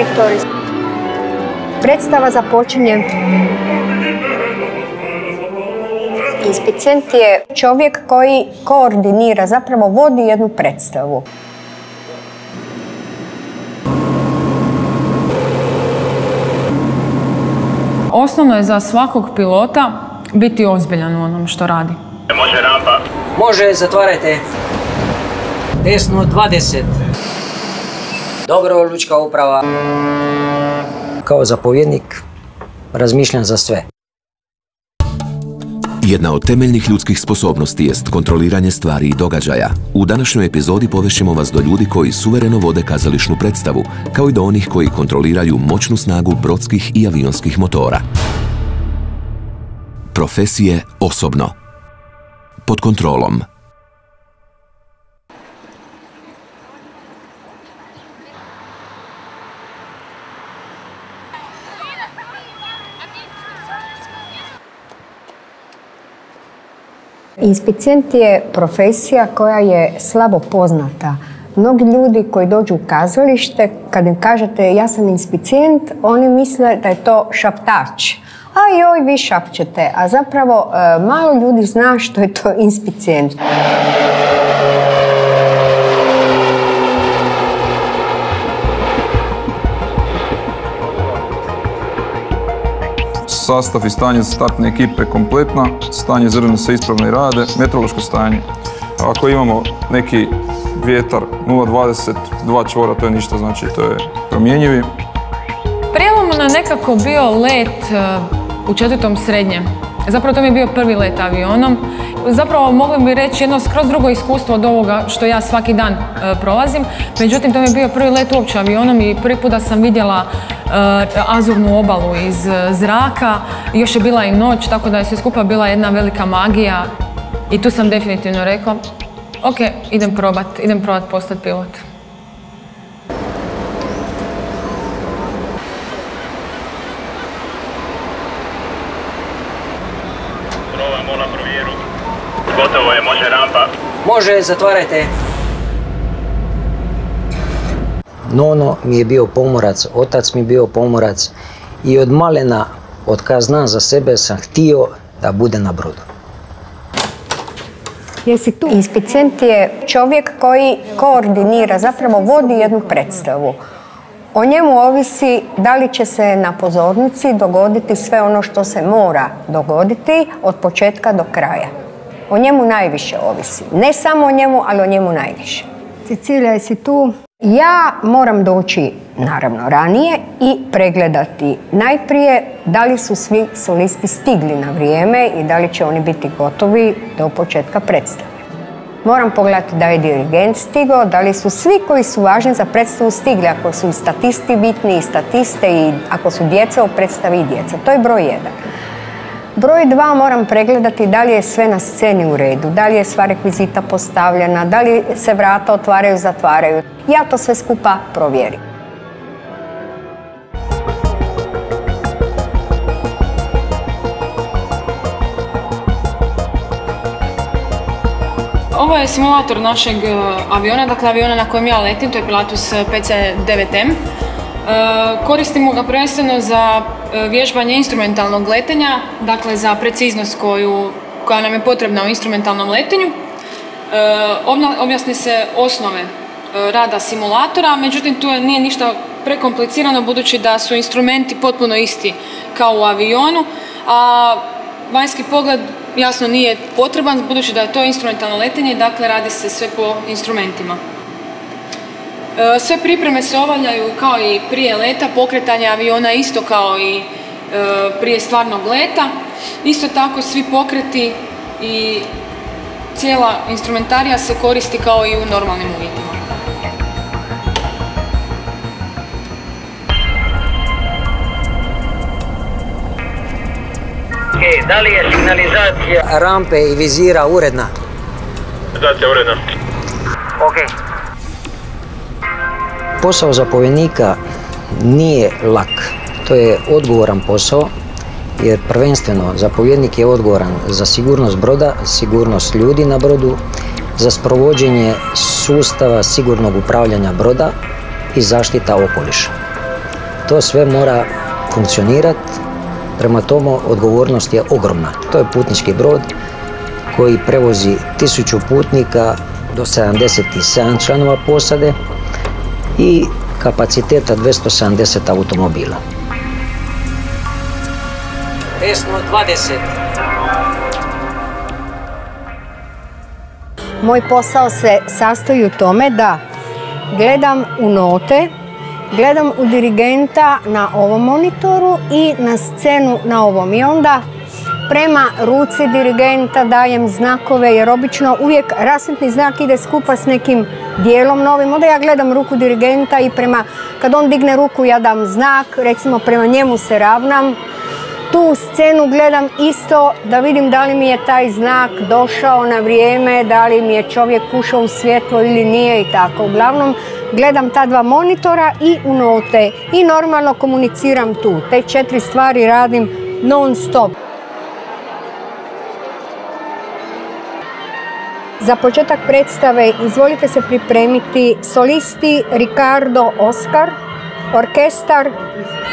monitori. Predstava započinje. Inspicient je čovjek koji koordinira, zapravo vodi jednu predstavu. Osnovno je za svakog pilota biti ozbiljan u onom što radi. Može rampa. Može, zatvarajte. Desno 20. Dobro, lučka uprava. Kao zapovjednik razmišljam za sve. Jedna od temeljnih ljudskih sposobnosti jest kontroliranje stvari i događaja. U današnjoj epizodi povešćemo vas do ljudi koji suvereno vode kazališnu predstavu, kao i do onih koji kontroliraju moćnu snagu brodskih i avionskih motora. Profesije osobno. Pod kontrolom. Inspicient je profesija koja je slabo poznata. Mnogi ljudi koji dođu u kazalište, kad im kažete ja sam inspicient, oni misle da je to šaptač. A joj, vi šapćete, a zapravo malo ljudi zna što je to inspicient. Sastav i stanje startne ekipe kompletna, stanje zrna se ispravno i rade, meteorološko stanje. Ako imamo neki vjetar 0,20, 2 čvora, to je ništa, znači to je promjenjivi. Prijelomno je nekako bio let u 4. srednje. Zapravo to mi je bio prvi let avionom. Zapravo mogli bi reći jedno skroz drugo iskustvo od ovoga što ja svaki dan prolazim. Međutim, to mi je bio prvi let uopće avionom i prvi put da sam vidjela azurnu obalu iz zraka. Još je bila i noć, tako da je sve skupa bila jedna velika magija. I tu sam definitivno rekla, ok, idem probat postati pilot. Provamo na provjeru. Gotovo je, može rampa. Može, zatvarajte. Nono mi je bio pomorac, otac mi je bio pomorac i od malena, od kad znam za sebe, sam htio da bude na brodu. Jesi tu? Inspicient je čovjek koji koordinira, zapravo vodi jednu predstavu. O njemu ovisi da li će se na pozornici dogoditi sve ono što se mora dogoditi od početka do kraja. O njemu najviše ovisi. Ne samo o njemu, ali o njemu najviše. Cecilija, jesi tu? Ja moram doći, naravno, ranije i pregledati najprije da li su svi solisti stigli na vrijeme i da li će oni biti gotovi do početka predstave. Moram pogledati da je dirigent stigao, da li su svi koji su važni za predstavu stigli, ako su i statisti bitni, i statiste, i ako su djeca u predstavi i djeca. To je broj 1. Broj 2, moram pregledati da li je sve na sceni u redu, da li je sva rekvizita postavljena, da li se vrata otvaraju, zatvaraju. Ja to sve skupa provjerim. Ovo je simulator našeg aviona, dakle aviona na kojem ja letim, to je Pilatus PC-9M. Koristimo ga prvenstveno za vježbanje instrumentalnog letenja, dakle za preciznost koja nam je potrebna u instrumentalnom letenju. Objasni se osnove rada simulatora, međutim tu nije ništa prekomplicirano budući da su instrumenti potpuno isti kao u avionu, a vanjski pogled jasno nije potreban budući da je to instrumentalno letenje, dakle radi se sve po instrumentima. Sve pripreme se obavljaju kao i prije leta, pokretanje aviona isto kao i prije stvarnog leta. Isto tako svi pokreti i cijela instrumentarija se koristi kao i u normalnim uvjetima. Da li je signalizacija rampe i vizira uredna? Signalizacija uredna. Ok. Posao zapovjednika nije lak. To je odgovoran posao, jer prvenstveno zapovjednik je odgovoran za sigurnost broda, sigurnost ljudi na brodu, za sprovođenje sustava sigurnog upravljanja broda i zaštita okoliša. To sve mora funkcionirati, prema tomu odgovornost je ogromna. To je putnički brod koji prevozi 1000 putnika do 77 članova posade i kapaciteta 270 automobila. Pesno 20. Moj posao se sastoji u tome da gledam u note, gledam u dirigenta na ovom monitoru i na scenu na ovom. I onda prema ruci dirigenta dajem znakove, jer obično uvijek rasvjetni znak ide skupa s nekim dijelom novim. Onda ja gledam ruku dirigenta i kad on digne ruku ja dam znak, recimo prema njemu se ravnam. Tu scenu gledam isto da vidim da li mi je taj znak došao na vrijeme, da li mi je čovjek ušao u svjetlo ili nije i tako. Uglavnom gledam ta 2 monitora i u note i normalno komuniciram tu. Te 4 stvari radim non stop. Za početak predstave izvolite se pripremiti solisti Ricardo Oskar, orkestar,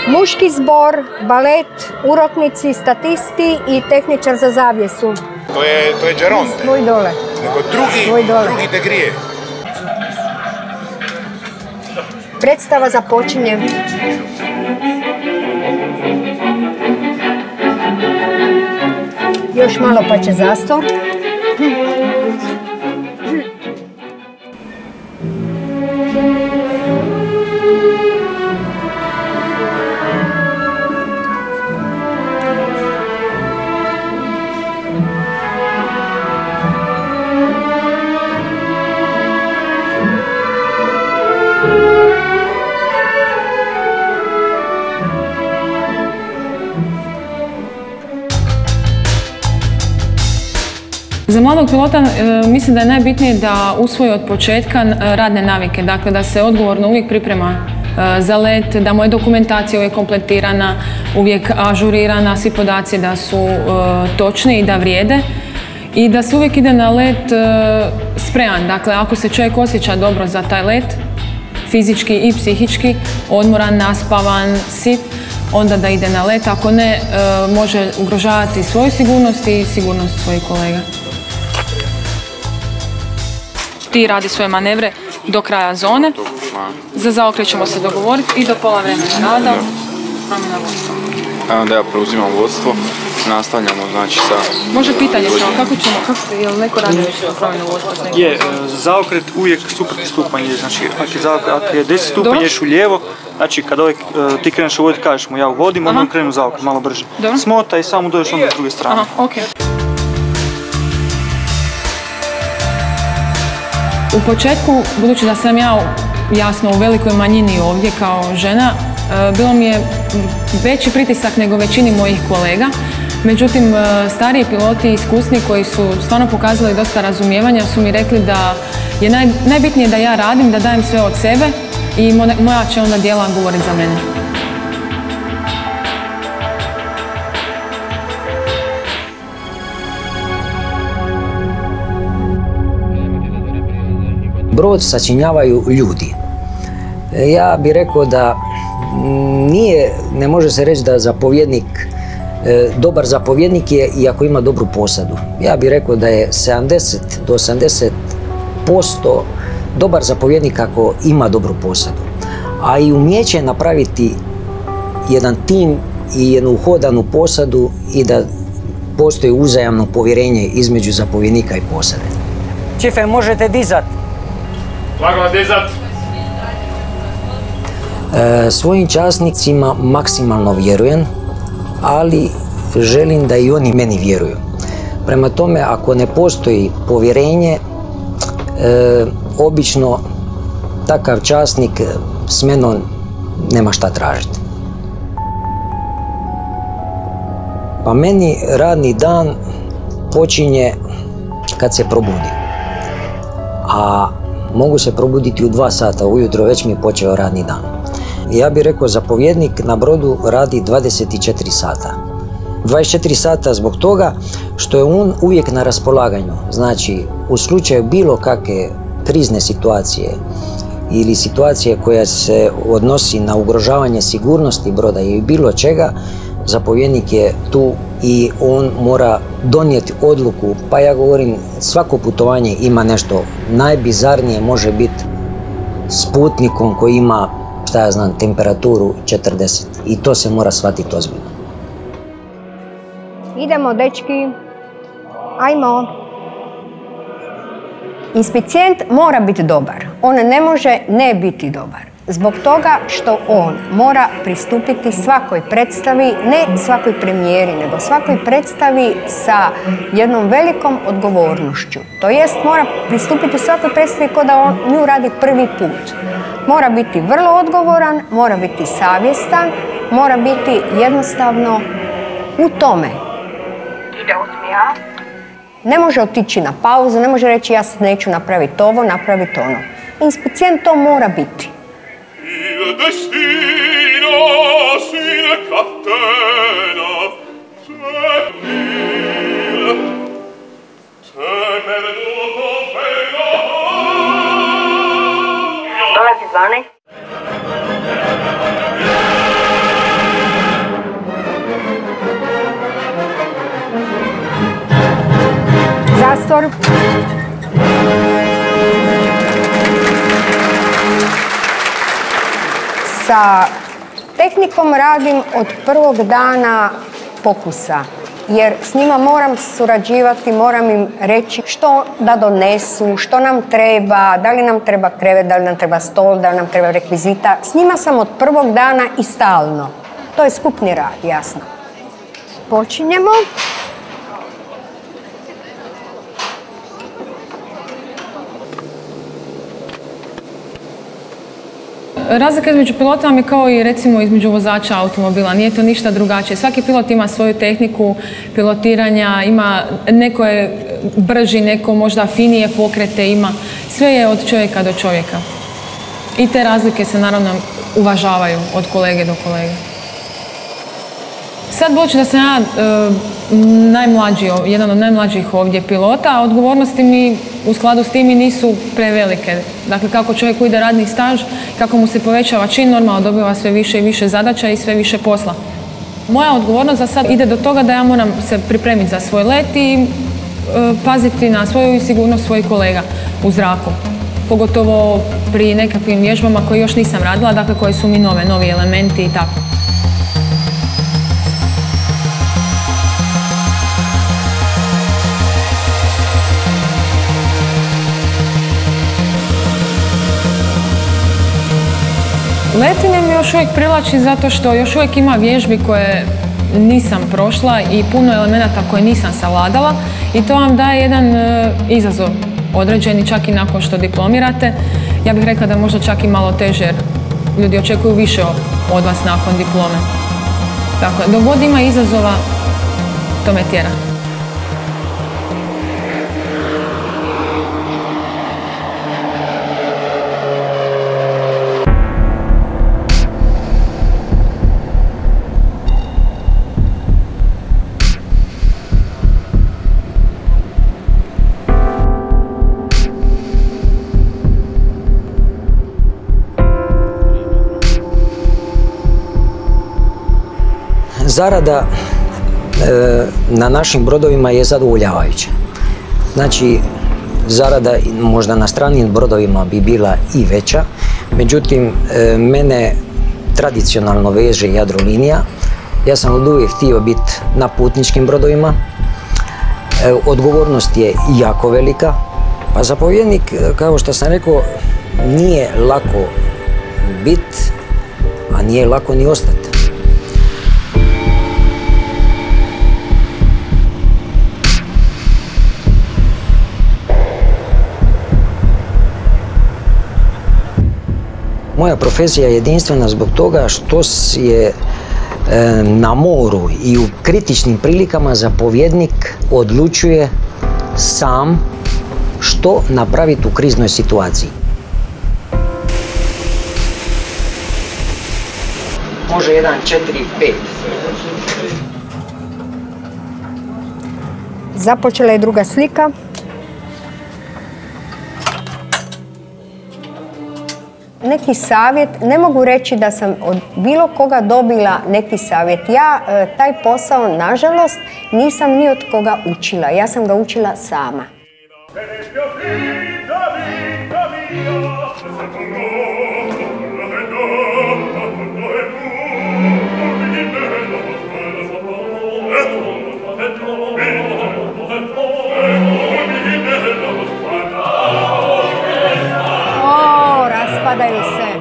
muški zbor, balet, urotnici, statisti i tehničar za zavjesu. To je Geronte. Svoj dole. Nego drugi te grije. Predstava započinje. Još malo pa će zastor. Za mladog pilota mislim da je najbitnije da usvoji od početka radne navike, dakle da se odgovorno uvijek priprema za let, da mu je dokumentacija uvijek kompletirana, uvijek ažurirana, svi podaci da su točni i da vrijede i da se uvijek ide na let spreman. Dakle, ako se čovjek osjeća dobro za taj let, fizički i psihički, odmoran, naspavan, sit, onda da ide na let, ako ne, može ugrožavati svoju sigurnost i sigurnost svojih kolega. Ti radi svoje manevre do kraja zone, za zaokret ćemo se dogovoriti i do pola vremena rada, promjena vodstva. Onda ja preuzimam vodstvo, nastavljamo znači sa... Može pitanje samo, kako je li neko radi već promjenu vodstva s nekim? Za zaokret uvijek suprotni stupanj je, znači ako je 10 stupanj ješ u lijevo, znači kad ti kreneš u voditi kažeš mu ja uvodim, onda on krenu zaokret malo brže. Smota i samo dođeš onda s druge strane. U početku, budući da sam ja jasno u velikoj manjini ovdje kao žena, bilo mi je veći pritisak nego većini mojih kolega. Međutim, stariji piloti i iskusni koji su stvarno pokazali dosta razumijevanja su mi rekli da je najbitnije da ja radim, da dajem sve od sebe i moja će onda djela govoriti za mene. Brod sačinjavaju ljudi. Ja bih rekao da ne može se reći da zapovjednik, dobar zapovjednik je i ako ima dobru posadu. Ja bih rekao da je 70 do 80% dobar zapovjednik ako ima dobru posadu. A i umijeće napraviti jedan tim i jednu uhodanu posadu i da postoji uzajamno povjerenje između zapovjednika i posade. Čife, možete dizat. Lagano dizat. Svojim časnicima maksimalno vjerujem, ali želim da i oni meni vjeruju. Prema tome, ako ne postoji povjerenje, obično takav časnik s menom nema šta tražiti. Pa meni radni dan počinje kad se probudim. A mogu se probuditi u 2 sata ujutro, već mi je počeo radni dan. Ja bih rekao, zapovjednik na brodu radi 24 sata. 24 sata zbog toga što je on uvijek na raspolaganju. Znači, u slučaju bilo kakve krizne situacije ili situacije koja se odnosi na ugrožavanje sigurnosti broda ili bilo čega, zapovjednik je tu i on mora donijeti odluku. Pa ja govorim, svako putovanje ima nešto. Najbizarnije može biti s putnikom koji ima, šta ja znam, temperaturu 40 i to se mora shvatiti ozbiljno. Idemo, dečki. Ajmo. Inspicijent mora biti dobar. On ne može ne biti dobar. Zbog toga što on mora pristupiti svakoj predstavi, ne svakoj premijeri, nego svakoj predstavi sa jednom velikom odgovornošću. To jest, mora pristupiti svakoj predstavi kao da on nju radi prvi put. Mora biti vrlo odgovoran, mora biti savjestan, mora biti jednostavno u tome. Ide osmija. Ne može otići na pauzu, ne može reći ja sad neću napraviti ovo, napraviti ono. Inspicijent to mora biti. Il destino si ne catena, se perduto feno. Dolazi 12. Zastor. Sa tehnikom radim od prvog dana pokusa, jer s njima moram surađivati, moram im reći što da donesu, što nam treba, da li nam treba krevet, da li nam treba stol, da li nam treba rekvizita. S njima sam od prvog dana i stalno. To je skupni rad, jasno. Počinjemo. Razlika između pilota vam je kao i recimo između vozača automobila, nije to ništa drugačije. Svaki pilot ima svoju tehniku pilotiranja, neko je brži, neko možda finije pokrete ima. Sve je od čovjeka do čovjeka. I te razlike se naravno uvažavaju od kolege do kolege. Sad budući da sam ja jedan od najmlađih ovdje pilota, a odgovornosti mi u skladu s tim i nisu prevelike. Dakle, kako čovjek ide radni staž, kako mu se povećava čin, normalno dobiva sve više i više zadaća i sve više posla. Moja odgovornost za sad ide do toga da ja moram se pripremiti za svoj let i paziti na svoju sigurnost svojih kolega u zraku. Pogotovo pri nekakvim vježbama koje još nisam radila, dakle koje su mi novi elementi i tako. Letenje mi još uvijek privlači zato što još uvijek ima vježbi koje nisam prošla i puno elemenata koje nisam savladala i to vam daje jedan izazov određeni čak i nakon što diplomirate. Ja bih rekla da je možda čak i malo teže jer ljudi očekuju više od vas nakon diplome. Dakle, dok god ima izazova, to me tjera. Zarada na našim brodovima je zadovoljavajuća. Znači, zarada možda na stranim brodovima bi bila i veća, međutim, mene tradicionalno veže Jadrolinija. Ja sam od uvijek htio biti na putničkim brodovima. Odgovornost je jako velika. Pa zapovjednik, kao što sam rekao, nije lako biti, a nije lako ni ostati. Moja profesija je jedinstvena zbog toga što je na moru i u kritičnim prilikama zapovjednik odlučuje sam što napraviti u kriznoj situaciji. Može 1, 4, 5. Započela je druga slika. neki savjet, ne mogu reći da sam od bilo koga dobila neki savjet. Ja taj posao, nažalost, nisam ni od koga učila. Ja sam ga učila sama. Raspadaju se.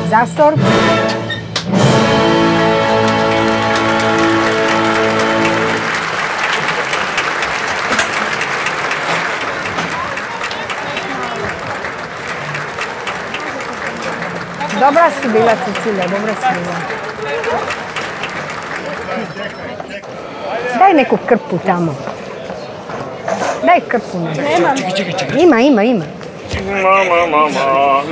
Zastor. Dobra si bila, Cecilija, dobra si bila. Daj neku krpu tamo. Daj krpu. Ima.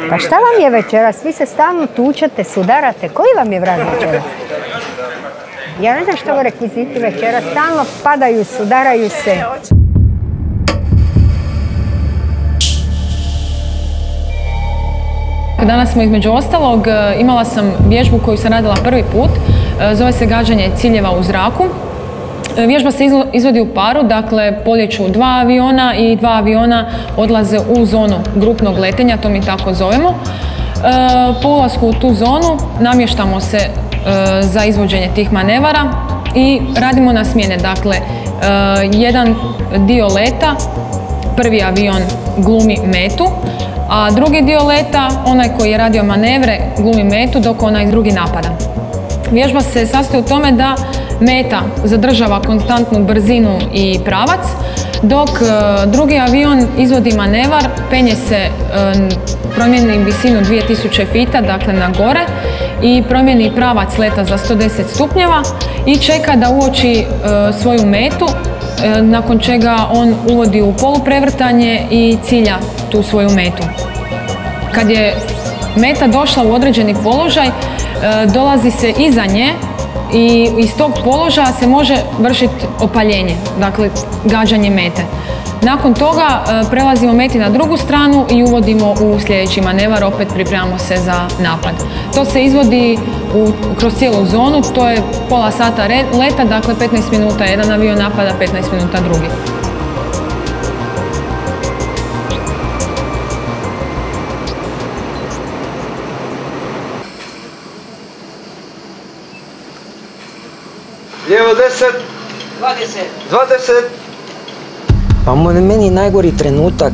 Pa šta vam je večeras? Vi se stalno tučete, sudarate. Koji vam je vrag večeras? Ja ne znam što je rekviziti večeras. Stalno padaju, sudaraju se. Danas smo između ostalog, imala sam vježbu koju sam radila prvi put, zove se gađanje ciljeva u zraku. Vježba se izvodi u paru, dakle poljeću 2 aviona i 2 aviona odlaze u zonu grupnog letenja, to mi tako zovemo. Po ulasku u tu zonu namještamo se za izvođenje tih manevara i radimo na smjene. Dakle, jedan dio leta, prvi avion glumi metu, a drugi dio leta, onaj koji je radio manevre, glumi metu dok onaj drugi napada. Vježba se sastoji u tome da meta zadržava konstantnu brzinu i pravac, dok drugi avion izvodi manevar, penje se, promijeni visinu 2000 fita, dakle na gore, i promijeni pravac leta za 110 stupnjeva i čeka da uoči svoju metu, nakon čega on uvodi u poluprevrtanje i cilja tu svoju metu. Kad je meta došla u određeni položaj, dolazi se iza nje i iz tog položaja se može vršiti opaljenje, dakle gađanje mete. Nakon toga prelazimo meti na drugu stranu i uvodimo u sljedeći manevar, opet pripremamo se za napad. To se izvodi kroz cijelu zonu, to je pola sata leta, dakle 15 minuta jedan avion napada, 15 minuta drugi. Lijevo 10. 20. Pa meni najgori trenutak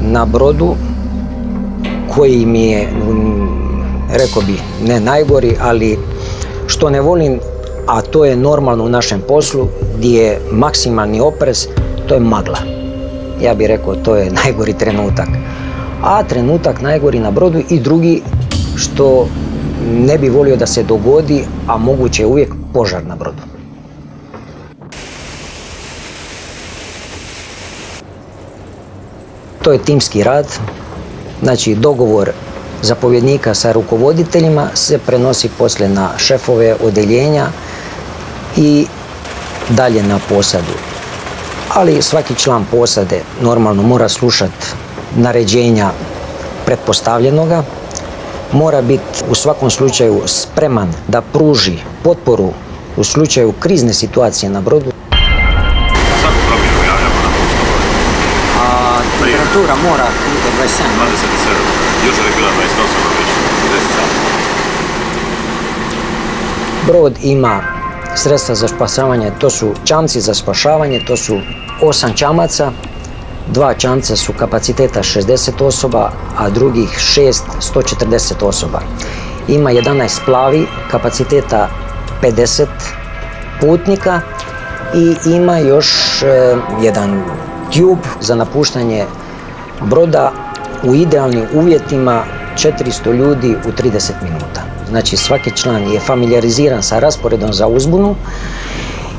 na brodu, koji mi je, rekao bi, ne najgori, ali što ne volim, a to je normalno u našem poslu, gdje je maksimalni oprez, to je magla. Ja bih rekao, to je najgori trenutak. A trenutak najgori na brodu i drugi, što ne bi volio da se dogodi, a moguće je uvijek požar na brodu. To je timski rad, znači dogovor zapovjednika sa rukovoditeljima se prenosi poslije na šefove odeljenja i dalje na posadu. Ali svaki član posade normalno mora slušati naređenja pretpostavljenoga, mora biti u svakom slučaju spreman da pruži potporu u slučaju krizne situacije na brodu. Svaku promjenu javljamo na postovu. A temperatura mora bude 27. 27. Jučer je bila 28, već 10 sati. Brod ima sredstva za spašavanje, to su čamci za spašavanje, to su 8 čamaca. 2 čamca su kapaciteta 60 osoba, a drugih 6 140 osoba. Ima 11 plavi kapaciteta 50 putnika i ima još jedan tjub za napuštanje broda u idealnim uvjetima 400 ljudi u 30 minuta. Znači svaki član je familijariziran sa rasporedom za uzbunu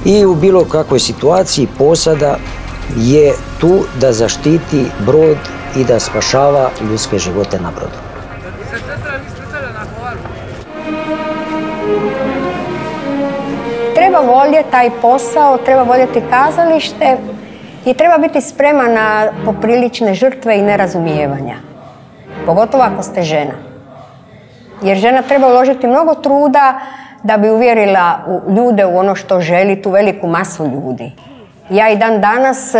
i u bilo kakvoj situaciji posada je tu da zaštiti brod i da spašava ljudske živote na brodu. Treba voljeti taj posao, treba voljeti kazalište i treba biti spreman na poprilične žrtve i nerazumijevanja. Pogotovo ako ste žena. Jer žena treba uložiti mnogo truda da bi uvjerila ljude u ono što želi, tu veliku masu ljudi. Ja i dan danas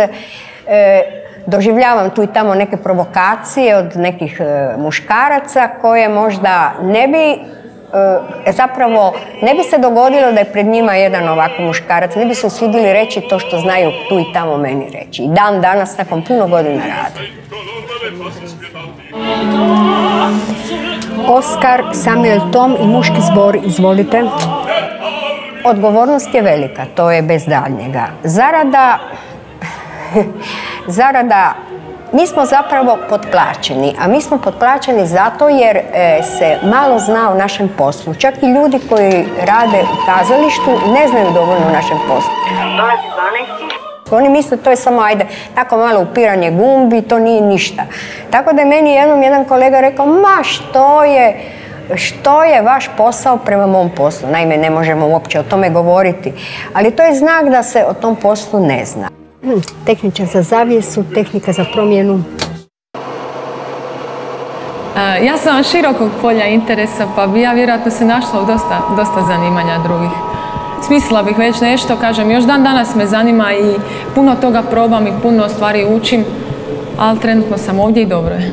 doživljavam tu i tamo neke provokacije od nekih muškaraca koje možda ne bi, zapravo ne bi se dogodilo da je pred njima jedan ovako muškarac, ne bi se usudili reći to što znaju tu i tamo meni reći. I dan danas nakon puno godina rada. Oskar, Samuel Tom i muški zbor, izvolite. Odgovornost je velika, to je bez daljnjega. Zarada, mi smo zapravo potplaćeni, a mi smo potplaćeni zato jer se malo zna o našem poslu. Čak i ljudi koji rade u kazalištu ne znaju dovoljno o našem poslu. Oni misle to je samo ajde, tako malo upiranje gumbi, to nije ništa. Tako da je meni jednom jedan kolega rekao, ma što je vaš posao prema mom poslu? Naime, ne možemo uopće o tome govoriti, ali to je znak da se o tom poslu ne zna. Tehničar za zavjesu, tehnika za promjenu. Ja sam širokog polja interesa, pa bi ja vjerojatno se našla u dosta zanimanja drugih. Smislila bih već nešto, kažem, još dan danas me zanima i puno toga probam i puno stvari učim, ali trenutno sam ovdje i dobro je.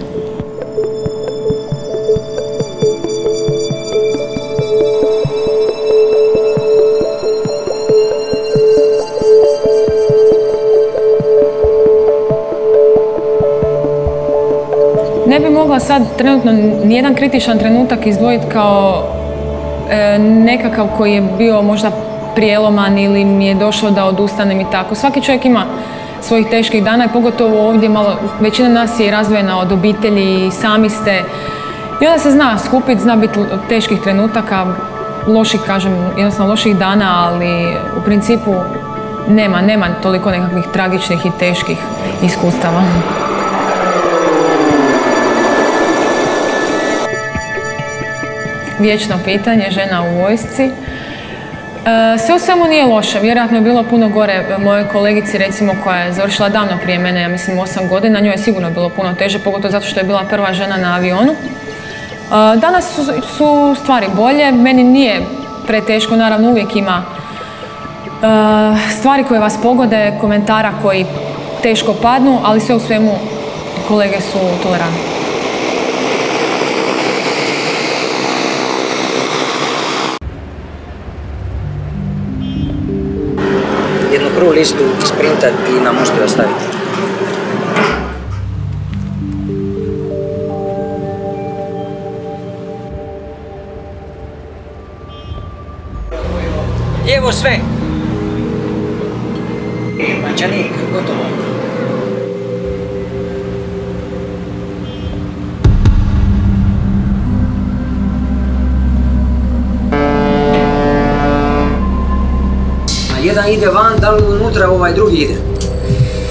Ne bi mogla sad trenutno nijedan kritičan trenutak izdvojiti kao nekakav koji je bio možda prijeloman ili mi je došlo da odustanem i tako. Svaki čovjek ima svojih teških dana i pogotovo ovdje većina nas je i razdvojena od obitelji i sami ste. I onda se zna skupiti, zna biti teških trenutaka, loših, kažem, jednostavno loših dana, ali u principu nema toliko nekakvih tragičnih i teških iskustava. Vječno pitanje, žena u vojsci. Sve u svemu nije loše, vjerojatno je bilo puno gore mojoj kolegici, recimo, koja je završila davno prije mene, ja mislim 8 godina, njoj je sigurno bilo puno teže, pogotovo zato što je bila prva žena na avionu. Danas su stvari bolje, meni nije preteško, naravno uvijek ima stvari koje vas pogode, komentara koji teško padnu, ali sve u svemu kolege su tolerantni. Jednu prvu listu isprintat i na mostu ostaviti. Lijevo sve. Mađanik, gotovo. Jedan ide van, da li unutra ovaj drugi ide?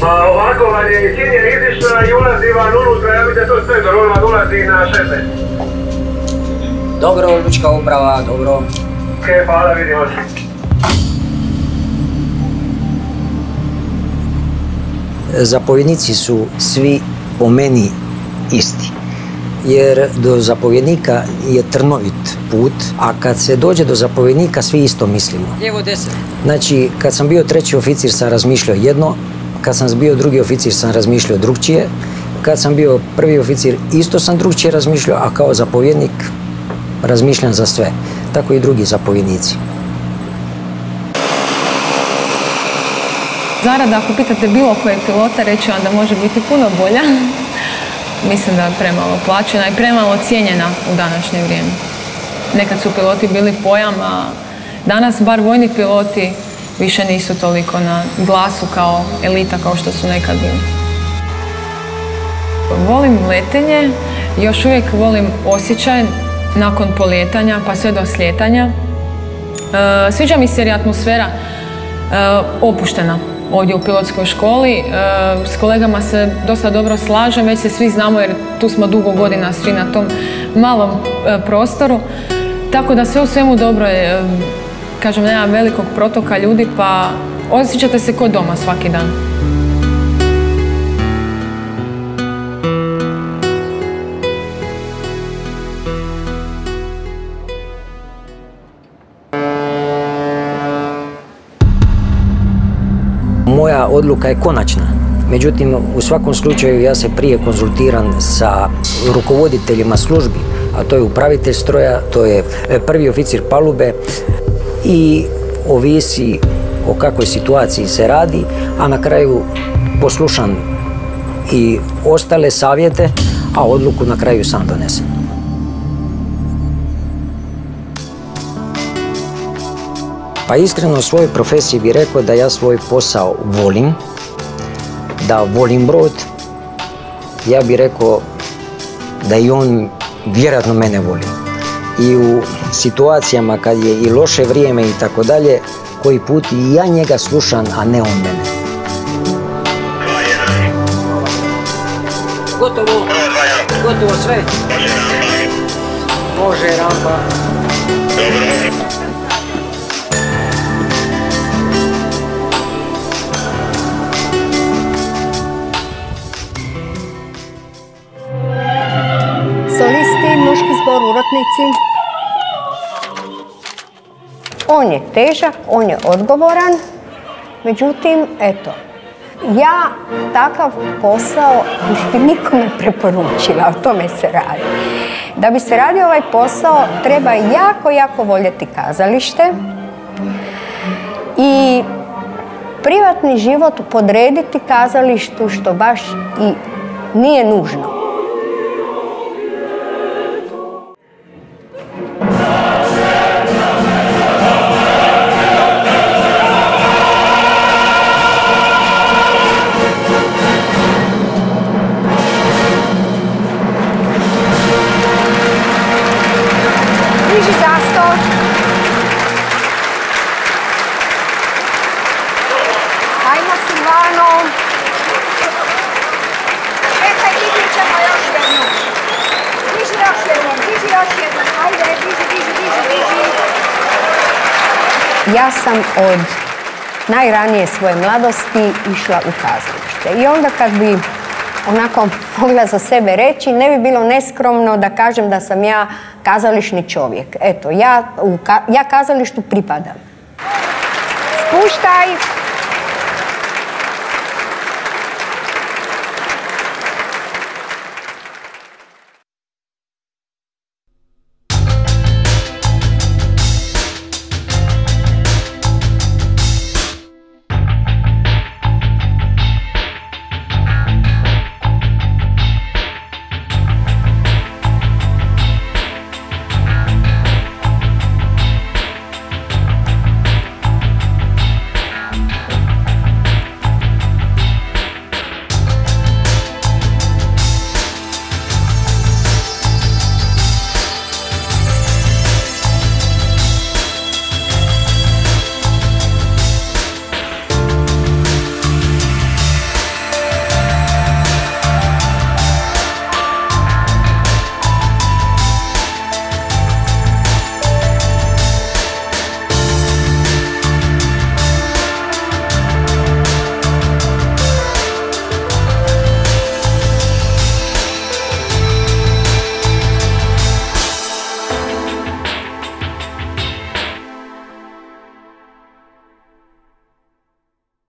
Pa ovako vam je sin je izišla i ulazi van unutra, ja vidite to sve, on vam ulazi na 16. Dobro, lučka uprava, dobro. Ok, hvala, vidimo se. Zapovjednici su svi po meni isti. Jer do zapovjednika je trnovit put, a kad se dođe do zapovjednika svi isto mislimo. Lijevo 10. Znači, kad sam bio treći oficir sam razmišljao jedno, kad sam bio drugi oficir sam razmišljao drugčije, kad sam bio prvi oficir isto sam drugčije razmišljao, a kao zapovjednik razmišljam za sve. Tako i drugi zapovjednici. Zarada, ako pitate bilo kojeg pilota, reći vam da može biti puno bolja. Mislim da je premalo plaćena i premalo cijenjena u današnje vrijeme. Nekad su piloti bili pojam, a danas bar vojni piloti više nisu toliko na glasu kao elita kao što su nekad bili. Volim letenje, još uvijek volim osjećaj nakon polijetanja pa sve do slijetanja. Sviđa mi se jer je atmosfera opuštena. ovdje u pilotskoj školi. S kolegama se dosta dobro slažem, već se svi znamo jer tu smo dugo godina svi na tom malom prostoru. Tako da sve u svemu dobro je, kažem, nema velikog protoka ljudi, pa osjećate se kod doma svaki dan. Moja odluka je konačna. Međutim, u svakom slučaju ja se prije konzultiram sa rukovoditeljima službi, a to je upravitelj stroja, to je prvi oficir palube i ovisi o kakvoj situaciji se radi, a na kraju poslušam i ostale savjete, a odluku na kraju sam donesem. Pa iskreno u svojoj profesiji bih rekao da ja svoj posao volim, da volim brod. Ja bih rekao da i on vjerojatno mene voli. I u situacijama kad je i loše vrijeme i tako dalje, koji put i ja njega slušam, a ne on mene. Gotovo. Gotovo sve. Može rampa. Solisti, muški zbor, urotnici. On je težak, on je odgovoran, međutim, eto, ja takav posao bi nikome preporučila, o tome se radi. Da bi se radio ovaj posao, treba jako, jako voljeti kazalište i privatni život podrediti kazalištu, što baš i nije nužno. Diži zastor. Ajmo Silvano. Čekaj, diži ćemo još jednu. Diži još jednu, diži još jednu. Ajde, diži. Ja sam od najranije svoje mladosti išla u kazalište. I onda kad bi onako mogla za sebe reći, ne bi bilo neskromno da kažem da sam ja kazališni čovjek. Eto, ja kazalištu pripadam. Spuštaj!